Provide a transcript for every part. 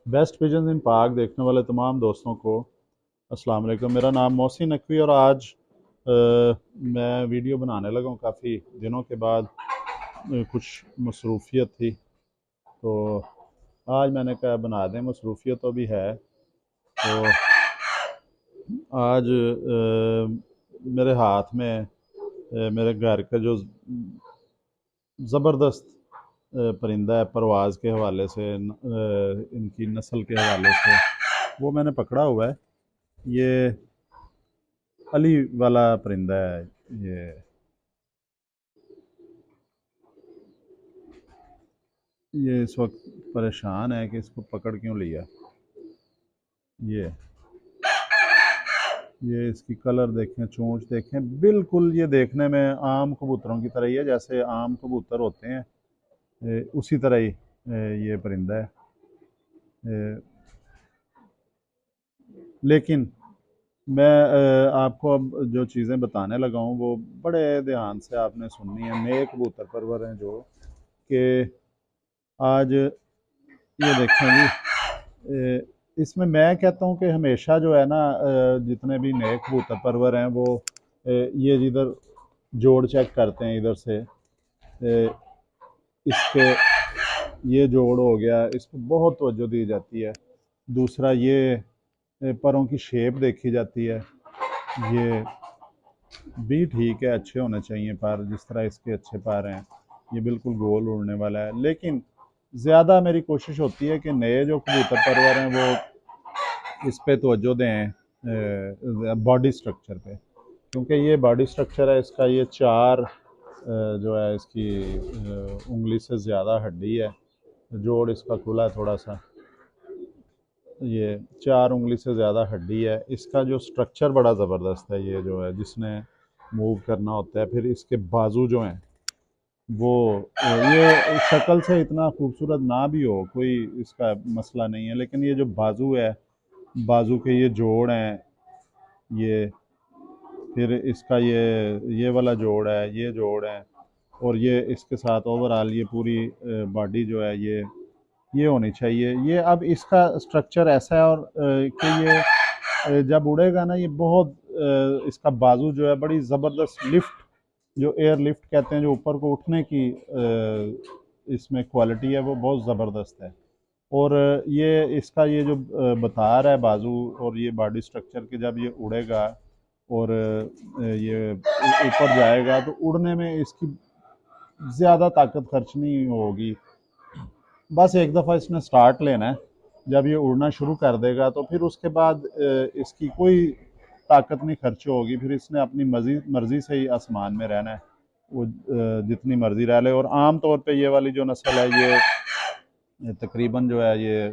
Best pigeon इन पाक देखने वाले तमाम दोस्तों को अस्सलाम वालेकुम। मेरा नाम मोहसिन नकवी और आज मैं वीडियो बनाने लगा हूँ। काफ़ी दिनों के बाद कुछ मसरूफियत थी तो आज मैंने कहा बना दें। मसरूफियत तो भी है तो आज मेरे हाथ में मेरे घर का जो ज़बरदस्त परिंदा है परवाज़ के हवाले से इनकी नस्ल के हवाले से वो मैंने पकड़ा हुआ है। ये अली वाला परिंदा है। ये इस वक्त परेशान है कि इसको पकड़ क्यों लिया। ये ये इसकी कलर देखें, चोंच देखें, बिल्कुल ये देखने में आम कबूतरों की तरह ही है, जैसे आम कबूतर होते हैं उसी तरह ही ये परिंदा है। लेकिन मैं आपको अब जो चीज़ें बताने लगा हूँ वो बड़े ध्यान से आपने सुननी है। नए कबूतर परवर हैं जो कि आज ये देखें जी। इसमें मैं कहता हूँ कि हमेशा जो है ना जितने भी नए कबूतर परवर हैं वो ये इधर जोड़ चेक करते हैं। इधर से इसके ये जोड़ हो गया, इसको बहुत तवज्जो दी जाती है। दूसरा ये परों की शेप देखी जाती है। ये भी ठीक है, अच्छे होने चाहिए पर, जिस तरह इसके अच्छे पैर हैं। ये बिल्कुल गोल उड़ने वाला है। लेकिन ज़्यादा मेरी कोशिश होती है कि नए जो कबूतर परवर हैं वो इस पे तवज्जो दें बॉडी स्ट्रक्चर पे, क्योंकि ये बॉडी स्ट्रक्चर है इसका। ये चार जो है इसकी उंगली से ज़्यादा हड्डी है। जोड़ इसका खुला है थोड़ा सा। ये चार उंगली से ज़्यादा हड्डी है। इसका जो स्ट्रक्चर बड़ा ज़बरदस्त है। ये जो है जिसने मूव करना होता है। फिर इसके बाजू जो हैं वो ये शक्ल से इतना खूबसूरत ना भी हो, कोई इसका मसला नहीं है, लेकिन ये जो बाजू है, बाजू के ये जोड़ हैं, ये फिर इसका ये वाला जोड़ है, ये जोड़ है, और ये इसके साथ ओवरऑल ये पूरी बॉडी जो है ये होनी चाहिए। ये अब इसका स्ट्रक्चर ऐसा है और कि ये जब उड़ेगा ना ये बहुत इसका बाजू जो है बड़ी ज़बरदस्त लिफ्ट, जो एयर लिफ्ट कहते हैं, जो ऊपर को उठने की इसमें क्वालिटी है वो बहुत ज़बरदस्त है। और ये इसका ये जो बतार है बाजू और ये बॉडी स्ट्रक्चर के, जब ये उड़ेगा और ये ऊपर जाएगा तो उड़ने में इसकी ज़्यादा ताकत खर्च नहीं होगी। बस एक दफ़ा इसने स्टार्ट लेना है। जब ये उड़ना शुरू कर देगा तो फिर उसके बाद इसकी कोई ताकत नहीं खर्च होगी। फिर इसने अपनी मर्जी मर्जी से ही आसमान में रहना है। वो जितनी मर्जी रह ले। और आम तौर पे ये वाली जो नस्ल है ये तकरीबन जो है ये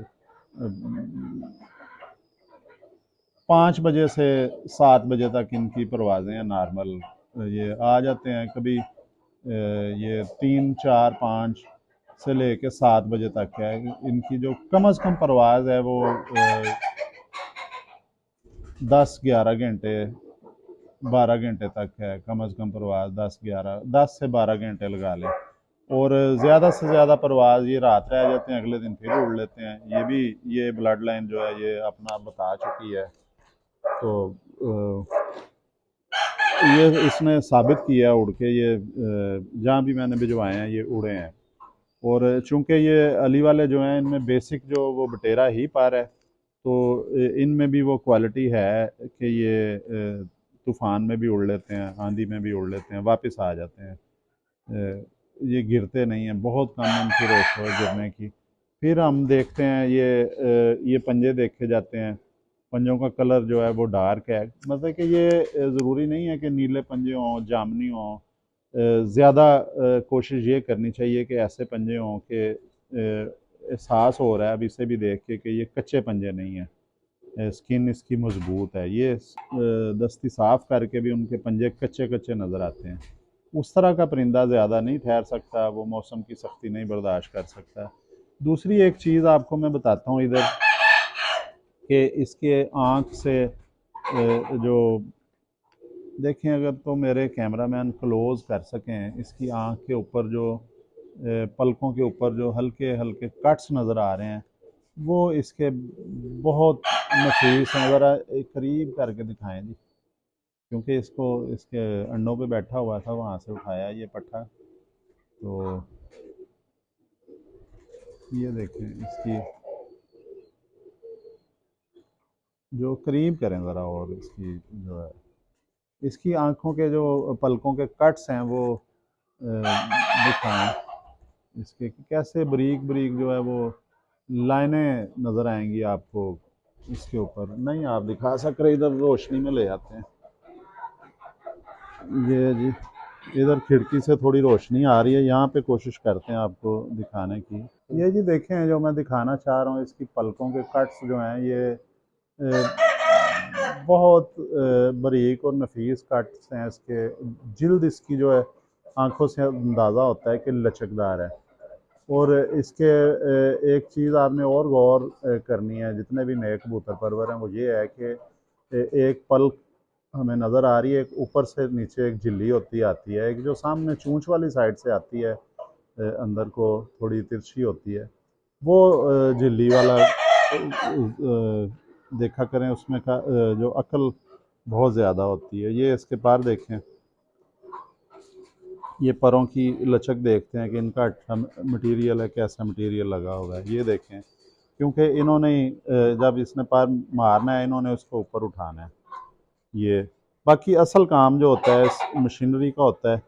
5 बजे से 7 बजे तक इनकी परवाज़ें हैं नॉर्मल। ये आ जाते हैं कभी ये 3 4 5 से लेके 7 बजे तक है। इनकी जो कम अज़ कम परवाज़ है वो 10 11 घंटे 12 घंटे तक है। कम अज़ कम परवाज़ 10 से 12 घंटे लगा लें। और ज़्यादा से ज़्यादा परवाज़ ये रात रह जाते हैं, अगले दिन फिर उड़ लेते हैं। ये भी ये ब्लड लाइन जो है ये अपना बता चुकी है। तो ये इसने साबित किया है उड़ के। ये जहाँ भी मैंने भिजवाए हैं ये उड़े हैं। और चूंकि ये अली वाले जो हैं इनमें बेसिक जो वो बटेरा ही पार है, तो इनमें भी वो क्वालिटी है कि ये तूफ़ान में भी उड़ लेते हैं, आंधी में भी उड़ लेते हैं, वापस आ जाते हैं। ये गिरते नहीं हैं, बहुत कम इनकी रेशो है गिरने की। फिर हम देखते हैं ये पंजे देखे जाते हैं। पंजों का कलर जो है वो डार्क है। मतलब कि ये ज़रूरी नहीं है कि नीले पंजे हों, जामनी हों। ज़्यादा कोशिश ये करनी चाहिए कि ऐसे पंजे हों कि एहसास हो रहा है अब इसे भी देख के कि ये कच्चे पंजे नहीं हैं। स्किन इसकी मजबूत है। ये दस्ती साफ़ करके भी उनके पंजे कच्चे कच्चे नज़र आते हैं। उस तरह का परिंदा ज़्यादा नहीं ठहर सकता, वो मौसम की सख्ती नहीं बर्दाश्त कर सकता। दूसरी एक चीज़ आपको मैं बताता हूँ इधर कि इसके आँख से जो देखें, अगर तो मेरे कैमरामैन क्लोज़ कर सकें, इसकी आँख के ऊपर जो पलकों के ऊपर जो हल्के हल्के कट्स नज़र आ रहे हैं, वो इसके बहुत नफीस हैं। ज़रा करीब करके दिखाएं जी, क्योंकि इसको इसके अंडों पे बैठा हुआ था, वहाँ से उठाया ये पट्ठा। तो ये देखें इसकी, जो करीब करें ज़रा, और इसकी जो है, इसकी आँखों के जो पलकों के कट्स हैं वो दिखाएं इसके, कि कैसे बारीक बारीक जो है वो लाइनें नज़र आएंगी आपको इसके ऊपर। नहीं आप दिखा सक रहे, इधर रोशनी में ले आते हैं। ये जी, इधर खिड़की से थोड़ी रोशनी आ रही है, यहाँ पे कोशिश करते हैं आपको दिखाने की। ये जी देखें, जो मैं दिखाना चाह रहा हूँ, इसकी पलकों के कट्स जो हैं ये बहुत बारीक और नफीस कट्स हैं इसके। जिल्द इसकी जो है आंखों से अंदाज़ा होता है कि लचकदार है। और इसके एक चीज़ आपने और गौर करनी है, जितने भी नए कबूतर परवर हैं, वो ये है कि एक पलक हमें नज़र आ रही है, एक ऊपर से नीचे एक झिल्ली होती आती है, एक जो सामने चूंच वाली साइड से आती है अंदर को थोड़ी तिरछी होती है, वो झिल्ली वाला देखा करें, उसमें का जो अकल बहुत ज़्यादा होती है। ये इसके पार देखें, ये परों की लचक देखते हैं कि इनका अच्छा मटेरियल है, कैसा मटेरियल लगा हुआ है, ये देखें। क्योंकि इन्होंने जब इसने पार मारना है, इन्होंने उसको ऊपर उठाना है। ये बाकी असल काम जो होता है इस मशीनरी का होता है।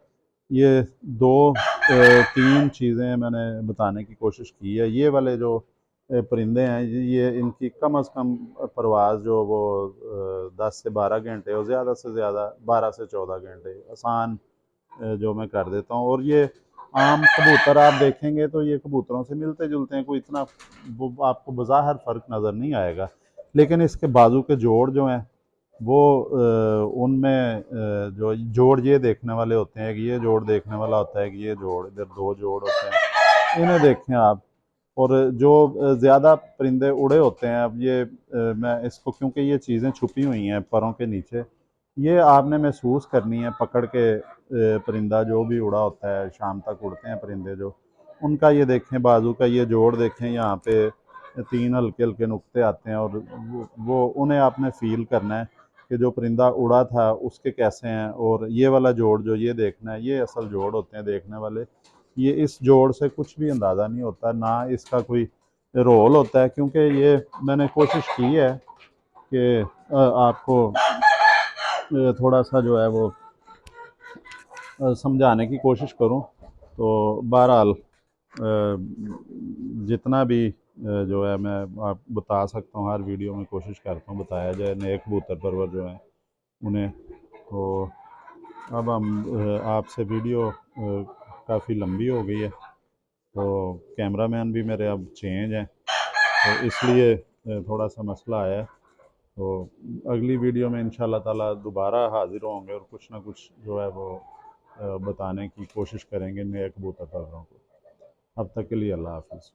ये दो तीन चीज़ें मैंने बताने की कोशिश की है। ये वाले जो परिंदे हैं, ये इनकी कम अज़ कम परवाज़ जो वो 10 से 12 घंटे और ज़्यादा से ज़्यादा 12 से 14 घंटे आसान जो मैं कर देता हूँ। और ये आम कबूतर आप देखेंगे तो ये कबूतरों से मिलते जुलते हैं, कोई इतना वो आपको बज़ाहिर फ़र्क नज़र नहीं आएगा। लेकिन इसके बाजू के जोड़ जो हैं वो उनमें जो जोड़ ये देखने वाले होते हैं कि ये जोड़ देखने वाला होता है कि ये जोड़, इधर दो जोड़ होते हैं, इन्हें देखें आप। और जो ज़्यादा परिंदे उड़े होते हैं, अब ये मैं इसको, क्योंकि ये चीज़ें छुपी हुई हैं परों के नीचे, ये आपने महसूस करनी है पकड़ के। परिंदा जो भी उड़ा होता है, शाम तक उड़ते हैं परिंदे जो, उनका ये देखें बाजू का ये जोड़ देखें, यहाँ पे तीन हल्के हल्के नुक्ते आते हैं, और वो उन्हें आपने फील करना है कि जो परिंदा उड़ा था उसके कैसे हैं। और ये वाला जोड़ जो ये देखना है, ये असल जोड़ होते हैं देखने वाले। ये इस जोड़ से कुछ भी अंदाज़ा नहीं होता, ना इसका कोई रोल होता है, क्योंकि ये मैंने कोशिश की है कि आपको थोड़ा सा जो है वो समझाने की कोशिश करूं। तो बहरहाल जितना भी जो है मैं आप बता सकता हूँ, हर वीडियो में कोशिश करता हूँ बताया जाए नए कबूतर परवर जो हैं उन्हें। तो अब हम आपसे वीडियो काफ़ी लंबी हो गई है, तो कैमरामैन भी मेरे अब चेंज हैं, तो इसलिए थोड़ा सा मसला आया है। तो अगली वीडियो में इंशाल्लाह ताला दोबारा हाज़िर होंगे और कुछ ना कुछ जो है वो बताने की कोशिश करेंगे नए कबूतर परवरों को। अब तक के लिए अल्लाह हाफ़िज़।